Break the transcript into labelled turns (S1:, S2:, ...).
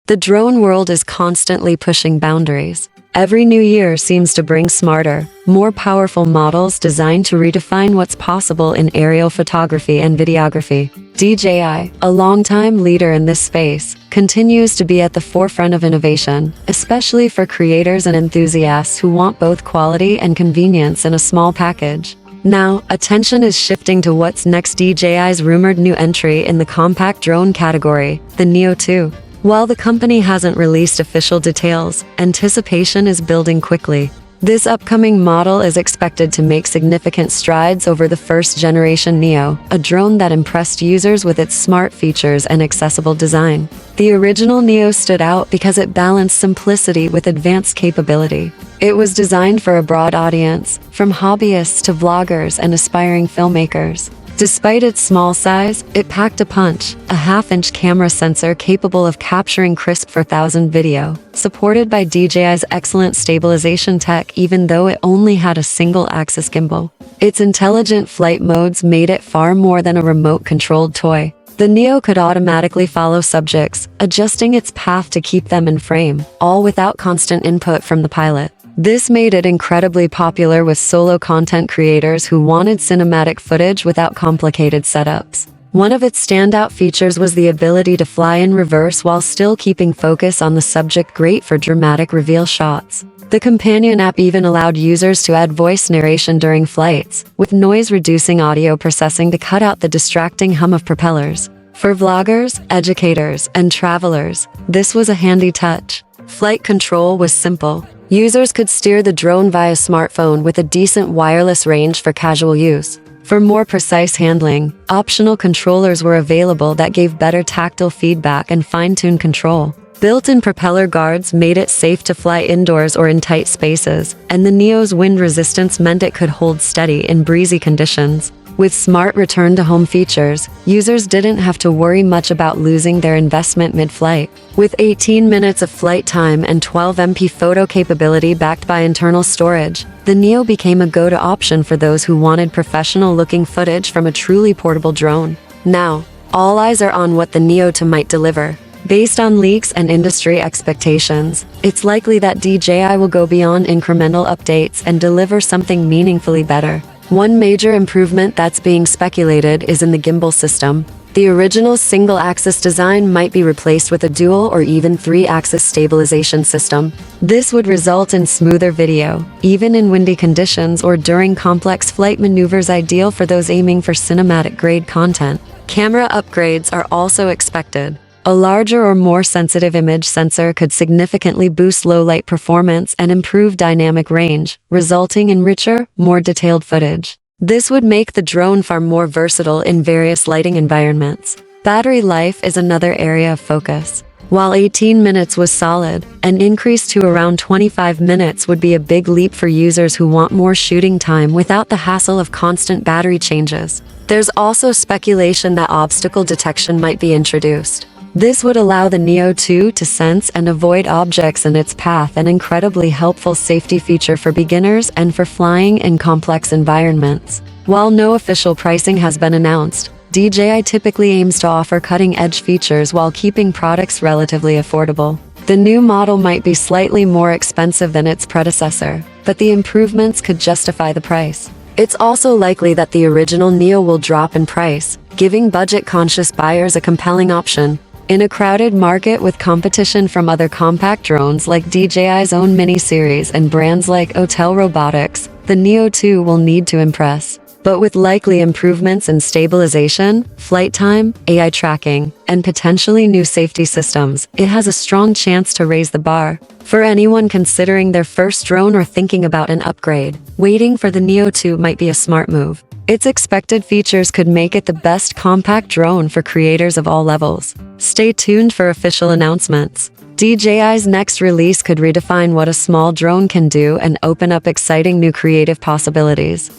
S1: The drone world is constantly pushing boundaries. Every new year seems to bring smarter, more powerful models designed to redefine what's possible in aerial photography and videography. DJI, a longtime leader in this space, continues to be at the forefront of innovation, especially for creators and enthusiasts who want both quality and convenience in a small package. Now, attention is shifting to what's next: DJI's rumored new entry in the compact drone category, the Neo 2. While the company hasn't released official details, anticipation is building quickly. This upcoming model is expected to make significant strides over the first-generation Neo, a drone that impressed users with its smart features and accessible design. The original Neo stood out because it balanced simplicity with advanced capability. It was designed for a broad audience, from hobbyists to vloggers and aspiring filmmakers. Despite its small size, it packed a punch, a half-inch camera sensor capable of capturing crisp 4,000 video, supported by DJI's excellent stabilization tech even though it only had a single-axis gimbal. Its intelligent flight modes made it far more than a remote-controlled toy. The Neo could automatically follow subjects, adjusting its path to keep them in frame, all without constant input from the pilot. This made it incredibly popular with solo content creators who wanted cinematic footage without complicated setups. One of its standout features was the ability to fly in reverse while still keeping focus on the subject, great for dramatic reveal shots. The companion app even allowed users to add voice narration during flights, with noise-reducing audio processing to cut out the distracting hum of propellers. For vloggers, educators, and travelers, this was a handy touch. Flight control was simple. Users could steer the drone via smartphone with a decent wireless range for casual use. For more precise handling, optional controllers were available that gave better tactile feedback and fine-tuned control. Built-in propeller guards made it safe to fly indoors or in tight spaces, and the Neo's wind resistance meant it could hold steady in breezy conditions. With smart return-to-home features, users didn't have to worry much about losing their investment mid-flight. With 18 minutes of flight time and 12 MP photo capability backed by internal storage, the Neo became a go-to option for those who wanted professional-looking footage from a truly portable drone. Now, all eyes are on what the Neo 2 might deliver. Based on leaks and industry expectations, it's likely that DJI will go beyond incremental updates and deliver something meaningfully better. One major improvement that's being speculated is in the gimbal system. The original single-axis design might be replaced with a dual or even three-axis stabilization system. This would result in smoother video, even in windy conditions or during complex flight maneuvers, ideal for those aiming for cinematic-grade content. Camera upgrades are also expected. A larger or more sensitive image sensor could significantly boost low-light performance and improve dynamic range, resulting in richer, more detailed footage. This would make the drone far more versatile in various lighting environments. Battery life is another area of focus. While 18 minutes was solid, an increase to around 25 minutes would be a big leap for users who want more shooting time without the hassle of constant battery changes. There's also speculation that obstacle detection might be introduced. This would allow the Neo 2 to sense and avoid objects in its path, an incredibly helpful safety feature for beginners and for flying in complex environments. While no official pricing has been announced, DJI typically aims to offer cutting-edge features while keeping products relatively affordable. The new model might be slightly more expensive than its predecessor, but the improvements could justify the price. It's also likely that the original Neo will drop in price, giving budget-conscious buyers a compelling option. In a crowded market with competition from other compact drones like DJI's own mini-series and brands like Hotel Robotics, the Neo 2 will need to impress. But with likely improvements in stabilization, flight time, AI tracking, and potentially new safety systems, it has a strong chance to raise the bar. For anyone considering their first drone or thinking about an upgrade, waiting for the Neo 2 might be a smart move. Its expected features could make it the best compact drone for creators of all levels. Stay tuned for official announcements. DJI's next release could redefine what a small drone can do and open up exciting new creative possibilities.